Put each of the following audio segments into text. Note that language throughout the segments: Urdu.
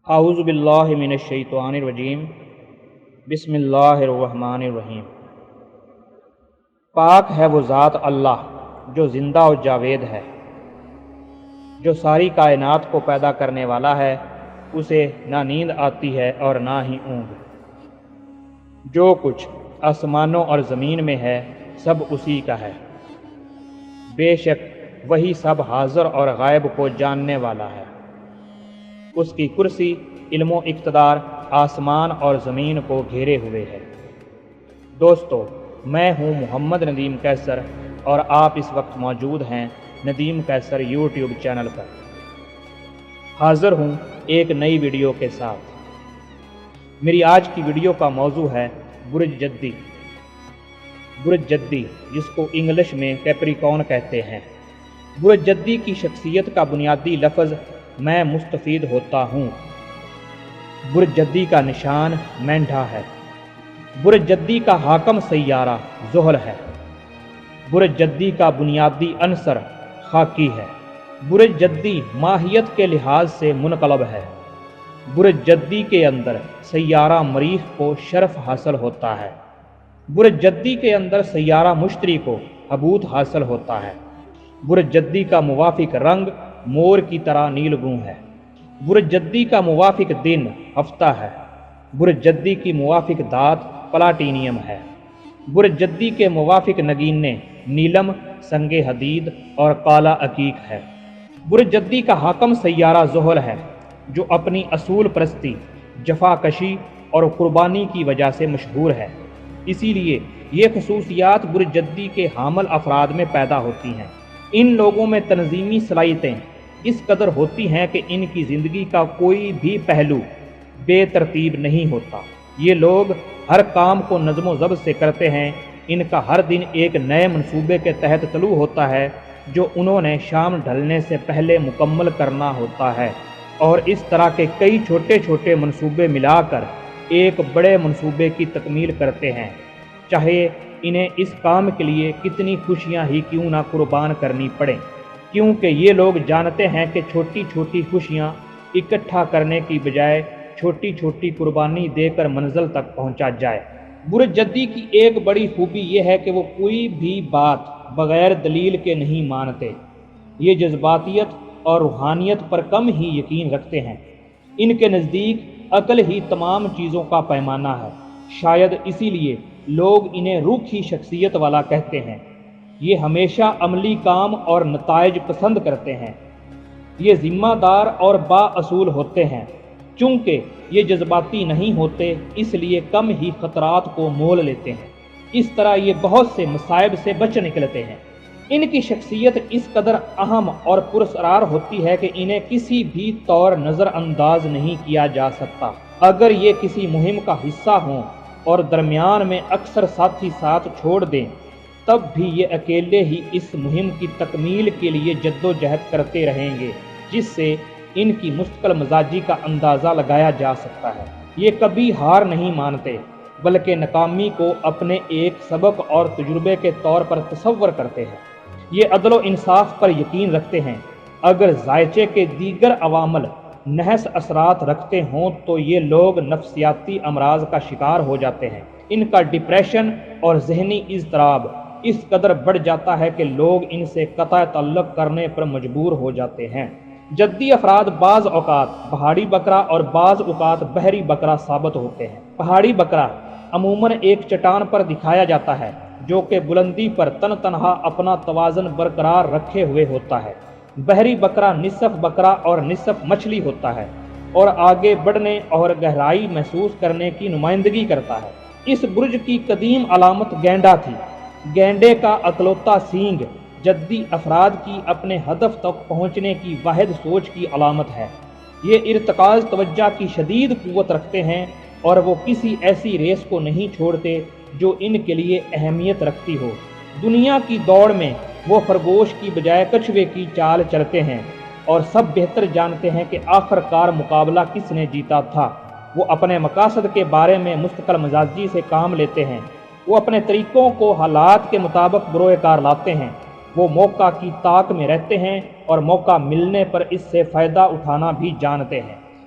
اعوذ باللہ من الشیطان الرجیم بسم اللہ الرحمن الرحیم۔ پاک ہے وہ ذات اللہ جو زندہ و جاوید ہے، جو ساری کائنات کو پیدا کرنے والا ہے۔ اسے نہ نیند آتی ہے اور نہ ہی اونگ۔ جو کچھ آسمانوں اور زمین میں ہے سب اسی کا ہے۔ بے شک وہی سب حاضر اور غائب کو جاننے والا ہے۔ اس کی کرسی علم و اقتدار آسمان اور زمین کو گھیرے ہوئے ہے۔ دوستو، میں ہوں محمد ندیم قیصر اور آپ اس وقت موجود ہیں ندیم قیصر یوٹیوب چینل پر۔ حاضر ہوں ایک نئی ویڈیو کے ساتھ۔ میری آج کی ویڈیو کا موضوع ہے برج جدی۔ برج جدی، جس کو انگلش میں کیپریکون کہتے ہیں۔ برج جدی کی شخصیت کا بنیادی لفظ میں مستفید ہوتا ہوں۔ برج جدی کا نشان مینڈھا ہے۔ برج جدی کا حاکم سیارہ زحل ہے۔ برج جدی کا بنیادی عنصر خاکی ہے۔ برج جدی ماہیت کے لحاظ سے منقلب ہے۔ برج جدی کے اندر سیارہ مریخ کو شرف حاصل ہوتا ہے۔ برج جدی کے اندر سیارہ مشتری کو حبوط حاصل ہوتا ہے۔ برج جدی کا موافق رنگ مور کی طرح نیلگوں ہے۔ برج جدی کا موافق دن ہفتہ ہے۔ برج جدی کی موافق دھات پلاٹینیم ہے۔ برج جدی کے موافق نگینے نیلم، سنگ حدید اور کالا عقیق ہے۔ برج جدی کا حاکم سیارہ زحل ہے، جو اپنی اصول پرستی، جفا کشی اور قربانی کی وجہ سے مشہور ہے۔ اسی لیے یہ خصوصیات برج جدی کے حامل افراد میں پیدا ہوتی ہیں۔ ان لوگوں میں تنظیمی صلاحیتیں اس قدر ہوتی ہیں کہ ان کی زندگی کا کوئی بھی پہلو بے ترتیب نہیں ہوتا۔ یہ لوگ ہر کام کو نظم و ضبط سے کرتے ہیں۔ ان کا ہر دن ایک نئے منصوبے کے تحت طلوع ہوتا ہے، جو انہوں نے شام ڈھلنے سے پہلے مکمل کرنا ہوتا ہے، اور اس طرح کے کئی چھوٹے چھوٹے منصوبے ملا کر ایک بڑے منصوبے کی تکمیل کرتے ہیں، چاہے انہیں اس کام کے لیے کتنی خوشیاں ہی کیوں نہ قربان کرنی پڑیں، کیونکہ یہ لوگ جانتے ہیں کہ چھوٹی چھوٹی خوشیاں اکٹھا کرنے کی بجائے چھوٹی چھوٹی قربانی دے کر منزل تک پہنچا جائے۔ برج جدی کی ایک بڑی خوبی یہ ہے کہ وہ کوئی بھی بات بغیر دلیل کے نہیں مانتے۔ یہ جذباتیت اور روحانیت پر کم ہی یقین رکھتے ہیں۔ ان کے نزدیک عقل ہی تمام چیزوں کا پیمانہ ہے۔ شاید اسی لیے لوگ انہیں روکھی شخصیت والا کہتے ہیں۔ یہ ہمیشہ عملی کام اور نتائج پسند کرتے ہیں۔ یہ ذمہ دار اور با اصول ہوتے ہیں۔ چونکہ یہ جذباتی نہیں ہوتے، اس لیے کم ہی خطرات کو مول لیتے ہیں۔ اس طرح یہ بہت سے مصائب سے بچ نکلتے ہیں۔ ان کی شخصیت اس قدر اہم اور پراسرار ہوتی ہے کہ انہیں کسی بھی طور نظر انداز نہیں کیا جا سکتا۔ اگر یہ کسی مہم کا حصہ ہوں اور درمیان میں اکثر ساتھی ساتھ چھوڑ دیں، تب بھی یہ اکیلے ہی اس مہم کی تکمیل کے لیے جد و جہد کرتے رہیں گے، جس سے ان کی مستقل مزاجی کا اندازہ لگایا جا سکتا ہے۔ یہ کبھی ہار نہیں مانتے، بلکہ ناکامی کو اپنے ایک سبق اور تجربے کے طور پر تصور کرتے ہیں۔ یہ عدل و انصاف پر یقین رکھتے ہیں۔ اگر ذائچے کے دیگر عوامل نحس اثرات رکھتے ہوں تو یہ لوگ نفسیاتی امراض کا شکار ہو جاتے ہیں۔ ان کا ڈپریشن اور ذہنی اضطراب اس قدر بڑھ جاتا ہے کہ لوگ ان سے قطع تعلق کرنے پر مجبور ہو جاتے ہیں۔ جدی افراد بعض اوقات پہاڑی بکرا اور بعض اوقات بحری بکرا ثابت ہوتے ہیں۔ پہاڑی بکرا عموماً ایک چٹان پر دکھایا جاتا ہے، جو کہ بلندی پر تنہا اپنا توازن برقرار رکھے ہوئے ہوتا ہے۔ بحری بکرا نصف بکرا اور نصف مچھلی ہوتا ہے اور آگے بڑھنے اور گہرائی محسوس کرنے کی نمائندگی کرتا ہے۔ اس برج کی قدیم علامت گینڈا تھی۔ گینڈے کا اکلوتا سینگ جدی افراد کی اپنے ہدف تک پہنچنے کی واحد سوچ کی علامت ہے۔ یہ ارتکاز توجہ کی شدید قوت رکھتے ہیں اور وہ کسی ایسی ریس کو نہیں چھوڑتے جو ان کے لیے اہمیت رکھتی ہو۔ دنیا کی دوڑ میں وہ خرگوش کی بجائے کچھوے کی چال چلتے ہیں اور سب بہتر جانتے ہیں کہ آخر کار مقابلہ کس نے جیتا تھا۔ وہ اپنے مقاصد کے بارے میں مستقل مزاجی سے کام لیتے ہیں۔ وہ اپنے طریقوں کو حالات کے مطابق بروئے کار لاتے ہیں۔ وہ موقع کی طاق میں رہتے ہیں اور موقع ملنے پر اس سے فائدہ اٹھانا بھی جانتے ہیں۔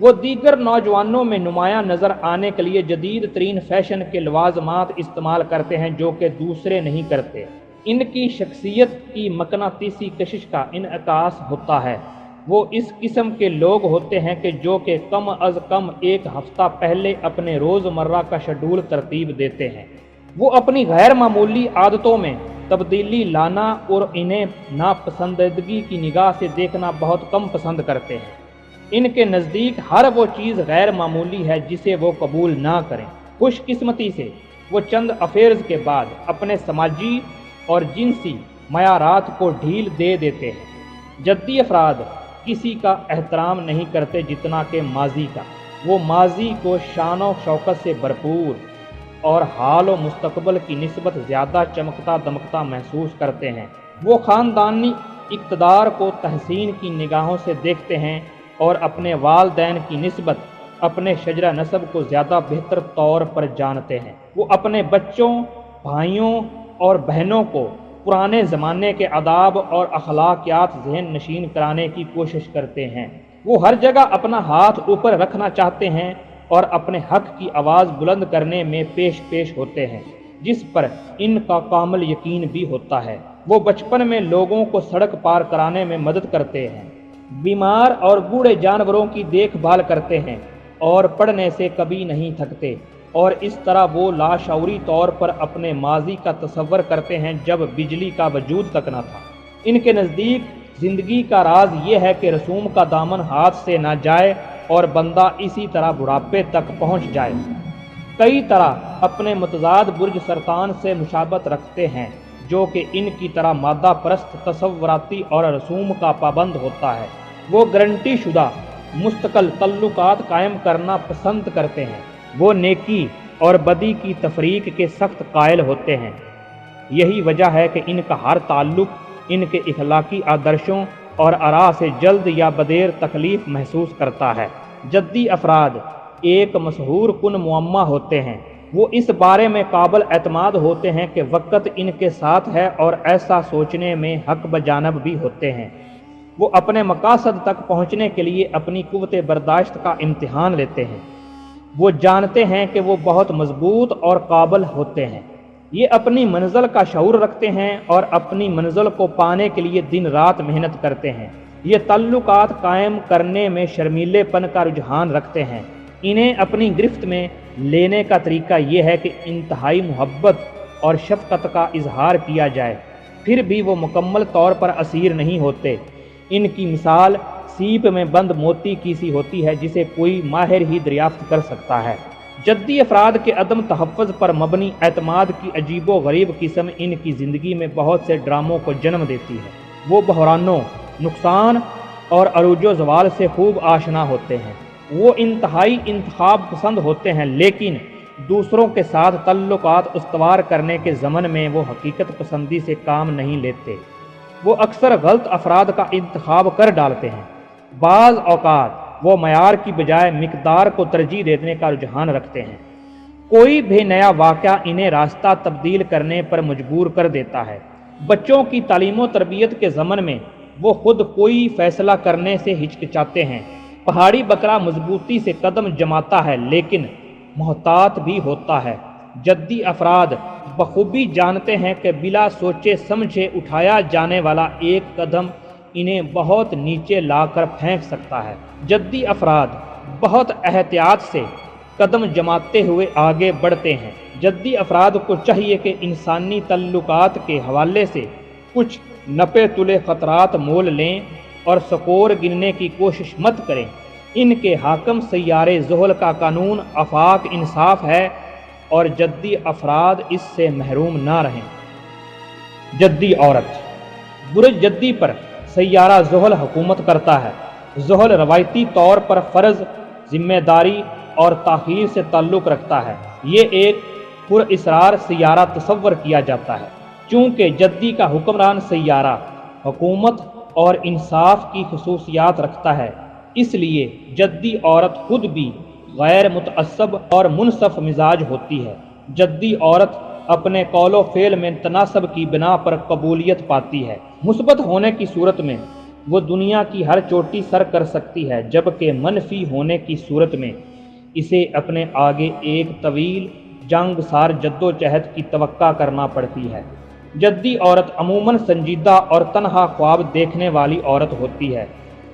وہ دیگر نوجوانوں میں نمایاں نظر آنے کے لیے جدید ترین فیشن کے لوازمات استعمال کرتے ہیں جو کہ دوسرے نہیں کرتے۔ ان کی شخصیت کی مقناطیسی کشش کا انعکاس ہوتا ہے۔ وہ اس قسم کے لوگ ہوتے ہیں کہ جو کہ کم از کم ایک ہفتہ پہلے اپنے روزمرہ کا شیڈول ترتیب دیتے ہیں۔ وہ اپنی غیر معمولی عادتوں میں تبدیلی لانا اور انہیں ناپسندیدگی کی نگاہ سے دیکھنا بہت کم پسند کرتے ہیں۔ ان کے نزدیک ہر وہ چیز غیر معمولی ہے جسے وہ قبول نہ کریں۔ خوش قسمتی سے وہ چند افیئرز کے بعد اپنے سماجی اور جنسی معیارات کو ڈھیل دے دیتے ہیں۔ جدی افراد کسی کا احترام نہیں کرتے جتنا کہ ماضی کا۔ وہ ماضی کو شان و شوکت سے بھرپور اور حال و مستقبل کی نسبت زیادہ چمکتا دمکتا محسوس کرتے ہیں۔ وہ خاندانی اقتدار کو تحسین کی نگاہوں سے دیکھتے ہیں اور اپنے والدین کی نسبت اپنے شجرہ نسب کو زیادہ بہتر طور پر جانتے ہیں۔ وہ اپنے بچوں، بھائیوں اور بہنوں کو پرانے زمانے کے آداب اور اخلاقیات ذہن نشین کرانے کی کوشش کرتے ہیں۔ وہ ہر جگہ اپنا ہاتھ اوپر رکھنا چاہتے ہیں اور اپنے حق کی آواز بلند کرنے میں پیش ہوتے ہیں، جس پر ان کا کامل یقین بھی ہوتا ہے۔ وہ بچپن میں لوگوں کو سڑک پار کرانے میں مدد کرتے ہیں، بیمار اور بوڑھے جانوروں کی دیکھ بھال کرتے ہیں اور پڑھنے سے کبھی نہیں تھکتے، اور اس طرح وہ لاشعوری طور پر اپنے ماضی کا تصور کرتے ہیں جب بجلی کا وجود تک نہ تھا۔ ان کے نزدیک زندگی کا راز یہ ہے کہ رسوم کا دامن ہاتھ سے نہ جائے اور بندہ اسی طرح بڑھاپے تک پہنچ جائے۔ کئی طرح اپنے متضاد برج سرطان سے مشابہت رکھتے ہیں جو کہ ان کی طرح مادہ پرست تصوراتی اور رسوم کا پابند ہوتا ہے۔ وہ گارنٹی شدہ مستقل تعلقات قائم کرنا پسند کرتے ہیں۔ وہ نیکی اور بدی کی تفریق کے سخت قائل ہوتے ہیں۔ یہی وجہ ہے کہ ان کا ہر تعلق ان کے اخلاقی آدرشوں اور آراء سے جلد یا بدیر تکلیف محسوس کرتا ہے۔ جدی افراد ایک مسحور کن معمہ ہوتے ہیں۔ وہ اس بارے میں قابل اعتماد ہوتے ہیں کہ وقت ان کے ساتھ ہے اور ایسا سوچنے میں حق بجانب بھی ہوتے ہیں۔ وہ اپنے مقاصد تک پہنچنے کے لیے اپنی قوت برداشت کا امتحان لیتے ہیں۔ وہ جانتے ہیں کہ وہ بہت مضبوط اور قابل ہوتے ہیں۔ یہ اپنی منزل کا شعور رکھتے ہیں اور اپنی منزل کو پانے کے لیے دن رات محنت کرتے ہیں۔ یہ تعلقات قائم کرنے میں شرمیلے پن کا رجحان رکھتے ہیں۔ انہیں اپنی گرفت میں لینے کا طریقہ یہ ہے کہ انتہائی محبت اور شفقت کا اظہار کیا جائے، پھر بھی وہ مکمل طور پر اسیر نہیں ہوتے۔ ان کی مثال سیپ میں بند موتی کی سی ہوتی ہے جسے کوئی ماہر ہی دریافت کر سکتا ہے۔ جدی افراد کے عدم تحفظ پر مبنی اعتماد کی عجیب و غریب قسم ان کی زندگی میں بہت سے ڈراموں کو جنم دیتی ہے۔ وہ بحرانوں، نقصان اور عروج و زوال سے خوب آشنا ہوتے ہیں۔ وہ انتہائی انتخاب پسند ہوتے ہیں، لیکن دوسروں کے ساتھ تعلقات استوار کرنے کے ضمن میں وہ حقیقت پسندی سے کام نہیں لیتے۔ وہ اکثر غلط افراد کا انتخاب کر ڈالتے ہیں۔ بعض اوقات وہ معیار کی بجائے مقدار کو ترجیح دینے کا رجحان رکھتے ہیں۔ کوئی بھی نیا واقعہ انہیں راستہ تبدیل کرنے پر مجبور کر دیتا ہے۔ بچوں کی تعلیم و تربیت کے ضمن میں وہ خود کوئی فیصلہ کرنے سے ہچکچاتے ہیں۔ پہاڑی بکرا مضبوطی سے قدم جماتا ہے لیکن محتاط بھی ہوتا ہے۔ جدی افراد بخوبی جانتے ہیں کہ بلا سوچے سمجھے اٹھایا جانے والا ایک قدم انہیں بہت نیچے لا کر پھینک سکتا ہے۔ جدی افراد بہت احتیاط سے قدم جماتے ہوئے آگے بڑھتے ہیں۔ جدی افراد کو چاہیے کہ انسانی تعلقات کے حوالے سے کچھ نپے تلے خطرات مول لیں اور سکور گننے کی کوشش مت کریں۔ ان کے حاکم سیارے زحل کا قانون آفاق انصاف ہے اور جدی افراد اس سے محروم نہ رہیں۔ جدی عورت برج جدی پر سیارہ زحل حکومت کرتا ہے۔ زحل روایتی طور پر فرض، ذمہ داری اور تاخیر سے تعلق رکھتا ہے۔ یہ ایک پر اسرار سیارہ تصور کیا جاتا ہے۔ چونکہ جدی کا حکمران سیارہ حکومت اور انصاف کی خصوصیات رکھتا ہے، اس لیے جدی عورت خود بھی غیر متعصب اور منصف مزاج ہوتی ہے۔ جدی عورت اپنے قول و فعل میں تناسب کی بنا پر قبولیت پاتی ہے۔ مثبت ہونے کی صورت میں وہ دنیا کی ہر چوٹی سر کر سکتی ہے، جبکہ منفی ہونے کی صورت میں اسے اپنے آگے ایک طویل جنگ سار جدوجہد کی توقع کرنا پڑتی ہے۔ جدی عورت عموماً سنجیدہ اور تنہا خواب دیکھنے والی عورت ہوتی ہے۔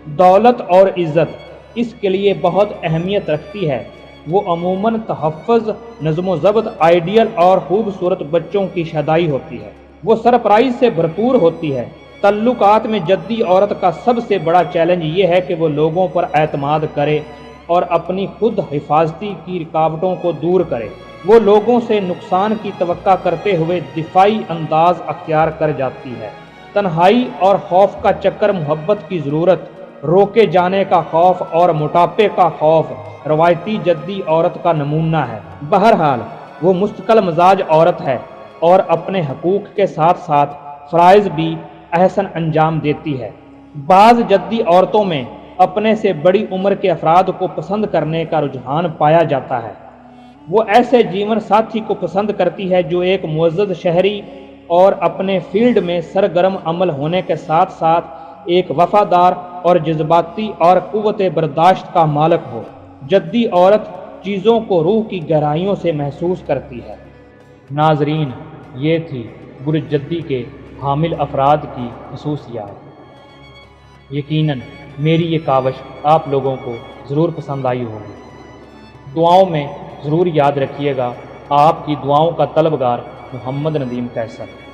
دولت اور عزت اس کے لیے بہت اہمیت رکھتی ہے۔ وہ عموماً تحفظ، نظم و ضبط، آئیڈیل اور خوبصورت بچوں کی شیدائی ہوتی ہے۔ وہ سرپرائز سے بھرپور ہوتی ہے۔ تعلقات میں جدی عورت کا سب سے بڑا چیلنج یہ ہے کہ وہ لوگوں پر اعتماد کرے اور اپنی خود حفاظتی کی رکاوٹوں کو دور کرے۔ وہ لوگوں سے نقصان کی توقع کرتے ہوئے دفاعی انداز اختیار کر جاتی ہے۔ تنہائی اور خوف کا چکر، محبت کی ضرورت، روکے جانے کا خوف اور موٹاپے کا خوف روایتی جدی عورت کا نمونہ ہے۔ بہرحال وہ مستقل مزاج عورت ہے اور اپنے حقوق کے ساتھ ساتھ فرائض بھی احسن انجام دیتی ہے۔ بعض جدی عورتوں میں اپنے سے بڑی عمر کے افراد کو پسند کرنے کا رجحان پایا جاتا ہے۔ وہ ایسے جیون ساتھی کو پسند کرتی ہے جو ایک معزز شہری اور اپنے فیلڈ میں سرگرم عمل ہونے کے ساتھ ساتھ ایک وفادار اور جذباتی اور قوت برداشت کا مالک ہو۔ جدی عورت چیزوں کو روح کی گہرائیوں سے محسوس کرتی ہے۔ ناظرین، یہ تھی برج جدی کے حامل افراد کی خصوصیات۔ یقیناً میری یہ کاوش آپ لوگوں کو ضرور پسند آئی ہوگی۔ دعاؤں میں ضرور یاد رکھیے گا۔ آپ کی دعاؤں کا طلبگار محمد ندیم قیصر۔